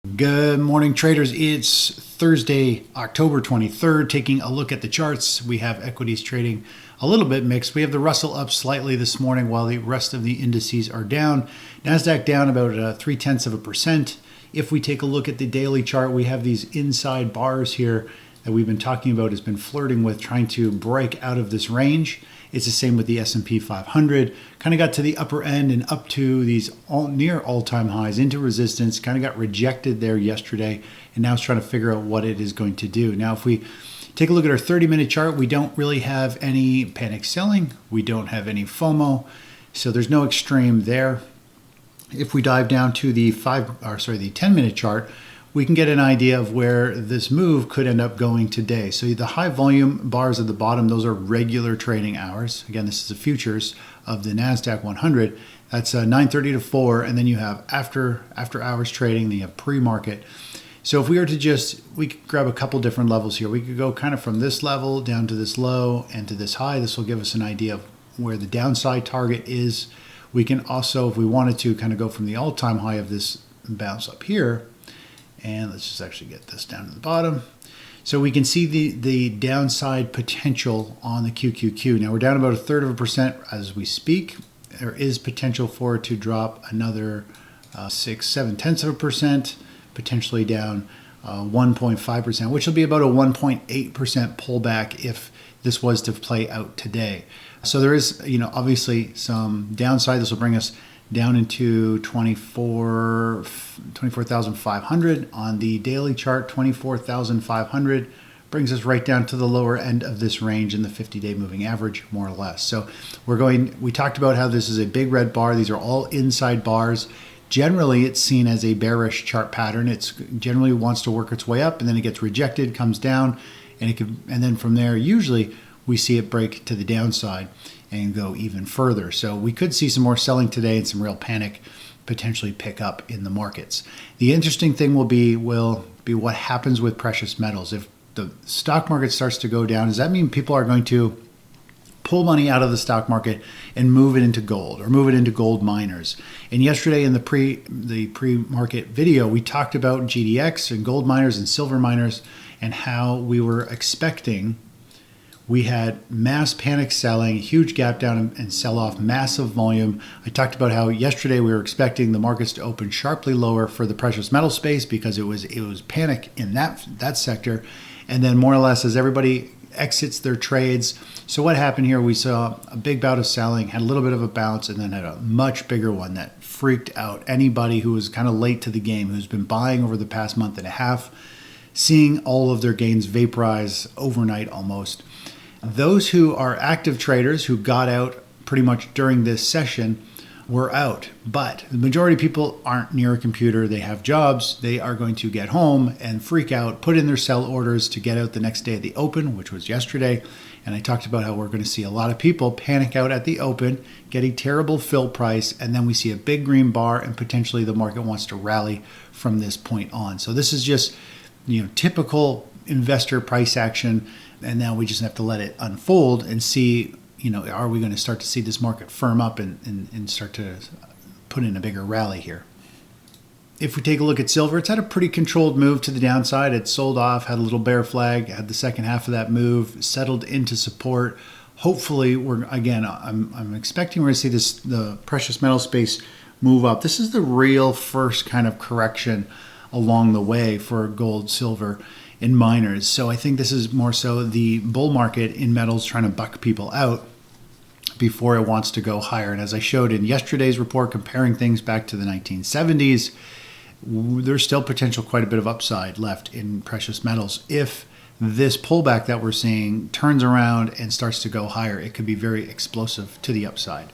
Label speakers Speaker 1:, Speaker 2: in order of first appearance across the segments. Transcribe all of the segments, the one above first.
Speaker 1: Good morning, traders. It's Thursday, October 23rd. Taking a look at the charts, we have equities trading a little bit mixed. We have the Russell up slightly this morning while the rest of the indices are down. NASDAQ down about 0.3%. If we take a look at the daily chart, we have these inside bars here that we've been talking about, has been flirting with trying to break out of this range. It's the same with the S&P 500. Kind of got to the upper end and up to these near all-time highs into resistance. Kind of got rejected there yesterday, and now it's trying to figure out what it is going to do. Now, if we take a look at our 30-minute chart, we don't really have any panic selling. We don't have any FOMO, so there's no extreme there. If we dive down to the 10-minute chart, we can get an idea of where this move could end up going today. So the high volume bars at the bottom, those are regular trading hours. Again, this is the futures of the NASDAQ 100. That's 9:30 to 4, and then you have after hours trading, then you have pre-market. So if we were to we could grab a couple different levels here. We could go kind of from this level down to this low and to this high. This will give us an idea of where the downside target is. We can also, if we wanted to, kind of go from the all-time high of this bounce up here. And let's just actually get this down to the bottom. So we can see the downside potential on the QQQ. Now we're down about 1/3% as we speak. There is potential for it to drop another 0.6-0.7%, potentially down 1.5%, which will be about a 1.8% pullback if this was to play out today. So there is, obviously some downside. This will bring us down into 24,500 on the daily chart. 24,500 brings us right down to the lower end of this range in the 50-day moving average, more or less. So we talked about how this is a big red bar. These are all inside bars. Generally, it's seen as a bearish chart pattern. It generally wants to work its way up, and then it gets rejected, comes down, and then from there, usually we see it break to the downside and go even further. So we could see some more selling today and some real panic potentially pick up in the markets. The interesting thing will be what happens with precious metals. If the stock market starts to go down, does that mean people are going to pull money out of the stock market and move it into gold or move it into gold miners? And yesterday in the pre-market video, we talked about GDX and gold miners and silver miners and how we were expecting. We had mass panic selling, huge gap down and sell off, massive volume. I talked about how yesterday we were expecting the markets to open sharply lower for the precious metal space because it was panic in that sector. And then more or less as everybody exits their trades. So what happened here, we saw a big bout of selling, had a little bit of a bounce, and then had a much bigger one that freaked out anybody who was kind of late to the game, who's been buying over the past month and a half, seeing all of their gains vaporize overnight almost. Those who are active traders who got out pretty much during this session were out. But the majority of people aren't near a computer. They have jobs. They are going to get home and freak out, put in their sell orders to get out the next day at the open, which was yesterday. And I talked about how we're going to see a lot of people panic out at the open, get a terrible fill price, and then we see a big green bar and potentially the market wants to rally from this point on. So this is just, typical investor price action. And now we just have to let it unfold and see, are we going to start to see this market firm up and start to put in a bigger rally here? If we take a look at silver, it's had a pretty controlled move to the downside. It sold off, had a little bear flag, had the second half of that move, settled into support. Hopefully, I'm expecting we're going to see the precious metal space move up. This is the real first kind of correction along the way for gold, silver, and miners. So I think this is more so the bull market in metals trying to buck people out before it wants to go higher. And as I showed in yesterday's report, comparing things back to the 1970s, there's still potential quite a bit of upside left in precious metals. If this pullback that we're seeing turns around and starts to go higher, it could be very explosive to the upside.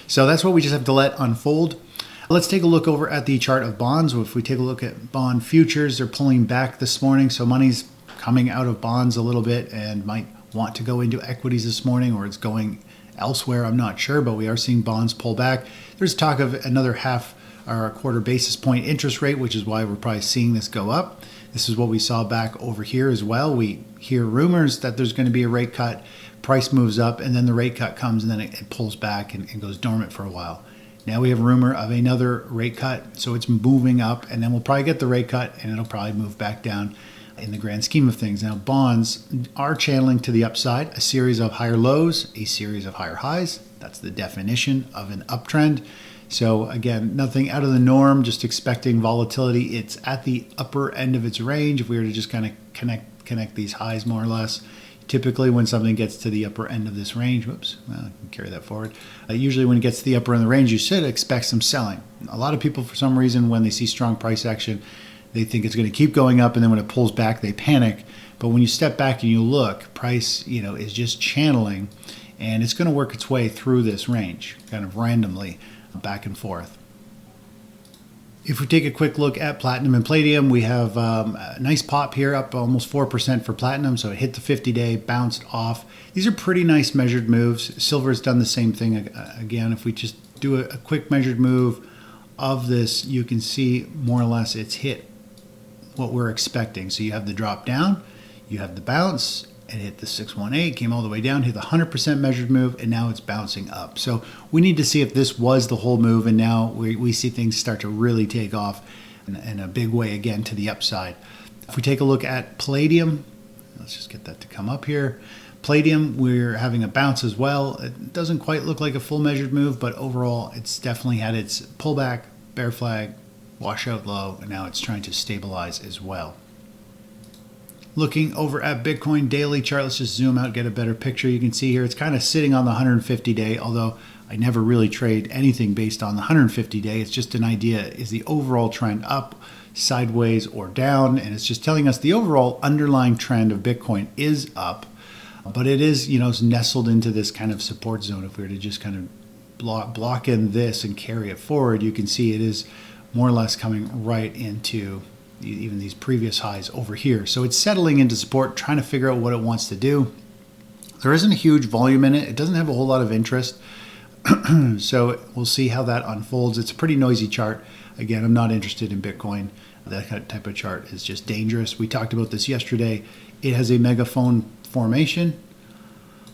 Speaker 1: So that's what we just have to let unfold. Let's take a look over at the chart of bonds. If we take a look at bond futures, they're pulling back this morning. So money's coming out of bonds a little bit and might want to go into equities this morning, or it's going elsewhere. I'm not sure, but we are seeing bonds pull back. There's talk of another half or a quarter basis point interest rate, which is why we're probably seeing this go up. This is what we saw back over here as well. We hear rumors that there's going to be a rate cut, price moves up, and then the rate cut comes, and then it pulls back and goes dormant for a while. Now we have a rumor of another rate cut, so it's moving up, and then we'll probably get the rate cut, and it'll probably move back down in the grand scheme of things. Now, bonds are channeling to the upside, a series of higher lows, a series of higher highs. That's the definition of an uptrend. So again, nothing out of the norm, just expecting volatility. It's at the upper end of its range. If we were to just kind of connect these highs more or less, typically when something gets to the upper end of this range, whoops, well, I can carry that forward. Usually when it gets to the upper end of the range, you should expect some selling. A lot of people, for some reason, when they see strong price action, they think it's going to keep going up, and then when it pulls back, they panic. But when you step back and you look, price, is just channeling, and it's going to work its way through this range, kind of randomly, back and forth. If we take a quick look at platinum and palladium, we have a nice pop here, up almost 4% for platinum. So it hit the 50-day, bounced off. These are pretty nice measured moves. Silver's done the same thing again. If we just do a quick measured move of this, you can see more or less it's hit what we're expecting. So you have the drop down, you have the bounce, it hit the 618, came all the way down, hit the 100% measured move, and now it's bouncing up. So we need to see if this was the whole move, and now we see things start to really take off in a big way again to the upside. If we take a look at palladium, let's just get that to come up here. Palladium, we're having a bounce as well. It doesn't quite look like a full measured move, but overall it's definitely had its pullback, bear flag, washout low, and now it's trying to stabilize as well. Looking over at Bitcoin daily chart, let's just zoom out, get a better picture. You can see here it's kind of sitting on the 150-day, although I never really trade anything based on the 150-day. It's just an idea, is the overall trend up, sideways, or down? And it's just telling us the overall underlying trend of Bitcoin is up, but it is, it's nestled into this kind of support zone. If we were to just kind of block in this and carry it forward, you can see it is more or less coming right into even these previous highs over here. So it's settling into support, trying to figure out what it wants to do. There isn't a huge volume in it. It doesn't have a whole lot of interest. So we'll see how that unfolds. It's a pretty noisy chart. Again, I'm not interested in Bitcoin. That type of chart is just dangerous. We talked about this yesterday. It has a megaphone formation.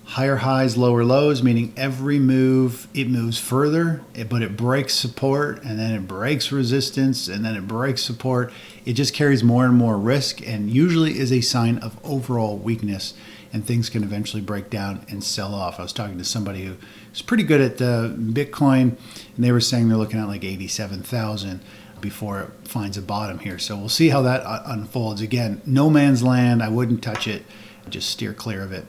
Speaker 1: Higher highs, lower lows, meaning every move, it moves further, but it breaks support, and then it breaks resistance, and then it breaks support. It just carries more and more risk, and usually is a sign of overall weakness, and things can eventually break down and sell off. I was talking to somebody who's pretty good at Bitcoin, and they were saying they're looking at like 87,000 before it finds a bottom here. So we'll see how that unfolds. Again, no man's land. I wouldn't touch it. Just steer clear of it.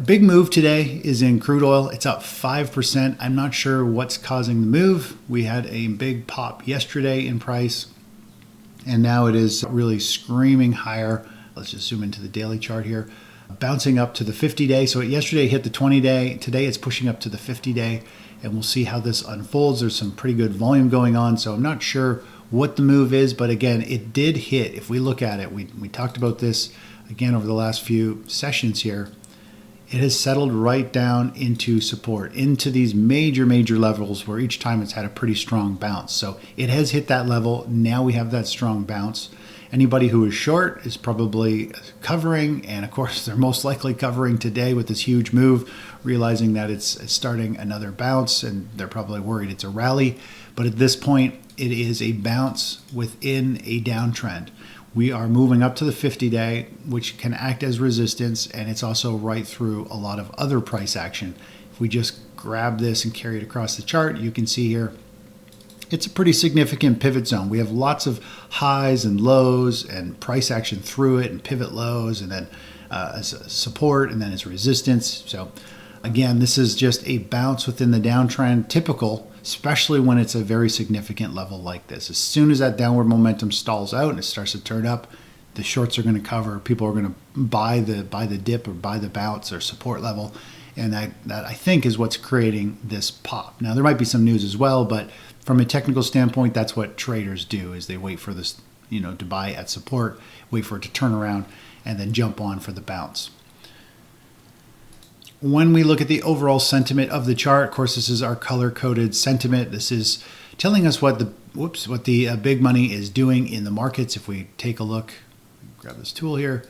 Speaker 1: Big move today is in crude oil. It's up 5%. I'm not sure what's causing the move. We had a big pop yesterday in price, and now it is really screaming higher. Let's just zoom into the daily chart here. Bouncing up to the 50-day. So yesterday hit the 20-day. Today it's pushing up to the 50-day, and we'll see how this unfolds. There's some pretty good volume going on, so I'm not sure what the move is, but again, it did hit. If we look at it, we talked about this again over the last few sessions here. It has settled right down into support, into these major levels where each time it's had a pretty strong bounce. So it has hit that level. Now we have that strong bounce. Anybody who is short is probably covering, and of course they're most likely covering today with this huge move, realizing that it's starting another bounce, and they're probably worried it's a rally. But at this point, it is a bounce within a downtrend. We are moving up to the 50-day, which can act as resistance, and it's also right through a lot of other price action. If we just grab this and carry it across the chart, you can see here, it's a pretty significant pivot zone. We have lots of highs and lows and price action through it, and pivot lows, and then as support, and then as resistance. So again, this is just a bounce within the downtrend, typical, especially when it's a very significant level like this. As soon as that downward momentum stalls out and it starts to turn up, the shorts are going to cover. People are going to buy the dip or buy the bounce or support level, and that I think is what's creating this pop. Now there might be some news as well, but from a technical standpoint, that's what traders do, is they wait for this, to buy at support, wait for it to turn around, and then jump on for the bounce. When we look at the overall sentiment of the chart, of course, this is our color-coded sentiment. This is telling us what the big money is doing in the markets. If we take a look, grab this tool here,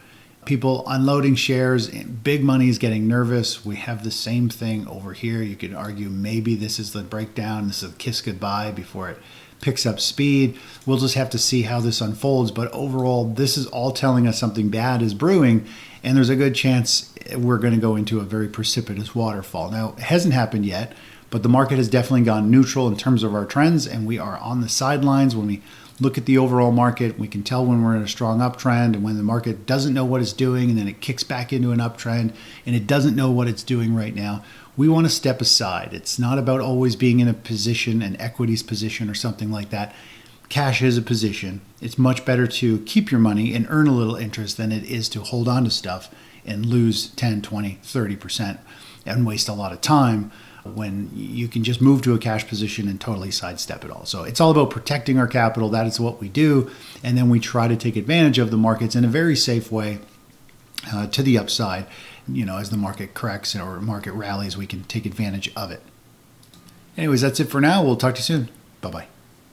Speaker 1: People unloading shares, big money is getting nervous. We have the same thing over here. You could argue maybe this is the breakdown, this is a kiss goodbye before it picks up speed. We'll just have to see how this unfolds. But overall, this is all telling us something bad is brewing, and there's a good chance we're going to go into a very precipitous waterfall. Now, it hasn't happened yet, but the market has definitely gone neutral in terms of our trends, and we are on the sidelines. When we look at the overall market, we can tell when we're in a strong uptrend and when the market doesn't know what it's doing, and then it kicks back into an uptrend and it doesn't know what it's doing right now. We want to step aside. It's not about always being in a position, an equities position or something like that. Cash is a position. It's much better to keep your money and earn a little interest than it is to hold on to stuff and lose 10, 20, 30% and waste a lot of time when you can just move to a cash position and totally sidestep it all. So it's all about protecting our capital. That is what we do. And then we try to take advantage of the markets in a very safe way to the upside. As the market corrects or market rallies, we can take advantage of it. Anyways, that's it for now. We'll talk to you soon. Bye-bye.